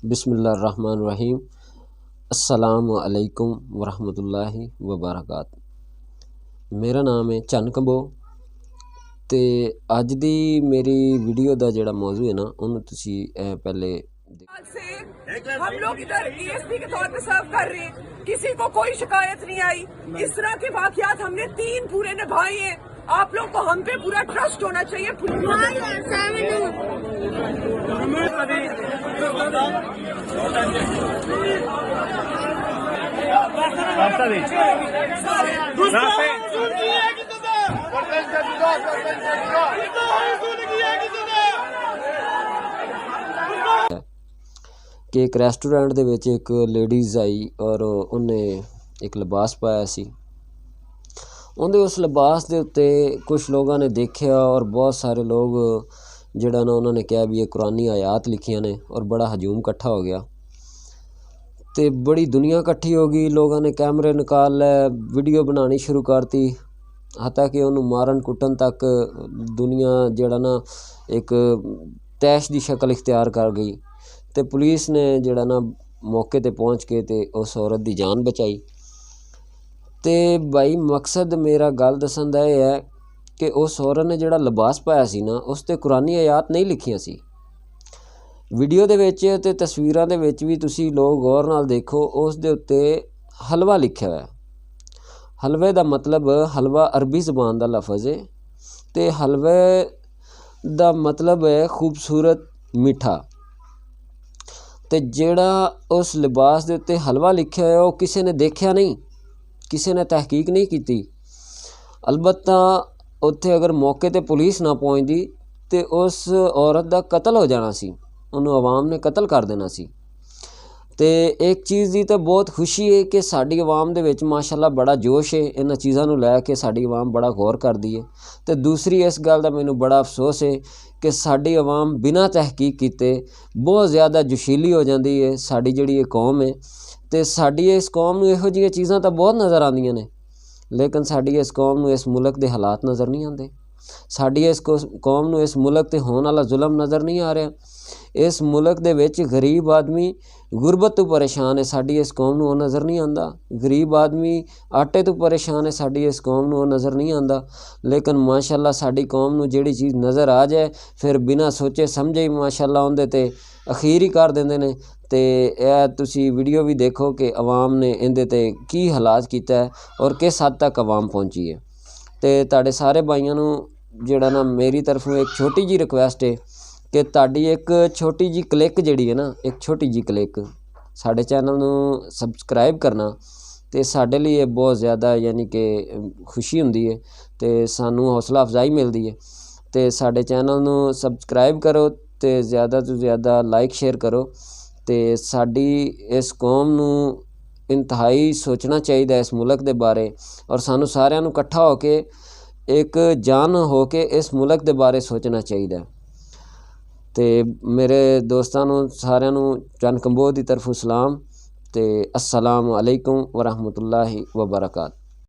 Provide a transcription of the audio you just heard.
बिस्मिल्लाहिर्रहमानिर्रहीम। अस्सलामु अलैकुम वरहमतुल्लाहि वबरकातुहू। मेरा नाम है चन्न कंबो ते अज दी मेरी वीडियो का जिहड़ा मौजू है ना उन्होंने तुसी पहले से हम लोग इधर ईएसपी के तौर पे सर्व कर रहे हैं, किसी को कोई शिकायत नहीं आई। इस तरह के वाकयात हमने 3 पूरे निभाए हैं। आप लोग को हम पे पूरा ट्रस्ट होना चाहिए। कि एक रेस्टोरेंट दे विच एक लेडीज़ आई और उन्हें एक लिबास पाया सी। उन्हें उस लिबास के उत्ते कुछ लोगों ने देखा और बहुत सारे लोग जिहड़ा ना उन्होंने कहा भी ये कुरानी आयात लिखियां ने और बड़ा हजूम इकट्ठा हो गया तो बड़ी दुनिया इकट्ठी हो गई। लोगों ने कैमरे निकाल लै, वीडियो बनानी शुरू करती, हत्ता कि उन्होंने मारन कुटन तक दुनिया जिहड़ा ना एक तैश की शक्ल इख्तियार कर गई। तो पुलिस ने जिहड़ा ना मौके ते पहुँच के ते उस औरत की जान बचाई। तो भाई मकसद मेरा गल दसन दा यह है कि उस औरत ने जिहड़ा लिबास पाया सी ना उस ते कुरानी आयात नहीं लिखियां सी। वीडियो दे विच ते तस्वीरां दे विच भी तुसी लोग गौर नाल देखो, उस दे उत्ते हलवा लिखा हुआ है। हलवे का मतलब हलवा अरबी ज़बान का लफज है तो हलवे का मतलब है खूबसूरत मीठा। तो जिहड़ा उस लिबास के उत्ते हलवा लिखा है वो किसी ने देखा नहीं, किसी ने तहकीक नहीं की। अलबत्ता उत्थे अगर मौके ते पुलिस ना पहुँचती तो उस औरत का कतल हो जाना सी, उन्होंने आवाम ने कतल कर देना सी। तो एक चीज़ की तो बहुत खुशी है कि साडी आवाम दे विच माशाअल्लाह बड़ा जोश है, इन्हां चीज़ां नूं लै के साडी आवाम बड़ा गौर करदी है। तो दूसरी इस गल दा मैनूं बड़ा अफसोस है कि साडी आवाम बिना तहकीक कीते बहुत ज़्यादा जोशीली हो जाती है। साडी जिहड़ी ये कौम है तो साडी इस कौम नूं इहो जिहियां चीज़ां तो बहुत नज़र आंदियां ने, लेकिन साडी इस कौम नूं इस मुल्क दे हालात नज़र नहीं आते। साडी इस कौम नूं इस मुल्क ते होने वाला जुल्म नज़र नहीं आ रहा। इस मुल्क दे विच गरीब आदमी गुरबत तो परेशान है, साडी इस कौम नूं नज़र नहीं आंदा। गरीब आदमी आटे तो परेशान है, साडी इस कौम नूं नज़र नहीं आंदा। लेकिन माशाअल्लाह साडी कौम नूं जिहड़ी चीज़ नज़र आ जाए फिर बिना सोचे समझे ही माशाअल्लाह उहदे ते अखीर ही कर देंदे ने। तो यह तुसी वीडियो भी देखो कि अवाम ने इहदे ते की हालात कीता है और किस हद तक अवाम पहुँची है। तो तुहाडे सारे भाइयों नूं जिहड़ा ना मेरी तरफों एक छोटी जी रिक्वेस्ट है कि तुहाडी एक छोटी जी क्लिक जिहड़ी है ना, एक छोटी जी क्लिक साडे चैनल नूं सबसक्राइब करना तो साडे लिए बहुत ज़्यादा यानी कि खुशी हुंदी है तो सानूं हौसला अफजाई मिलती है। तो साडे चैनल नूं सबसक्राइब करो तो ज़्यादा तो ज़्यादा लाइक शेयर करो। तो साडी इस कौम नूं इंतहाई सोचना चाहिए इस मुल्क के बारे और सानू सारिਆਂ ਨੂੰ इकट्ठा होके एक जान होके इस मुल्क के बारे सोचना चाहिए। तो मेरे दोस्तों नूं सारिਆਂ ਨੂੰ चन्न कंबो की तरफों सलाम। तो अस्सलामु अलैकुम वरहमतुल्लाहि वबरकातुहू।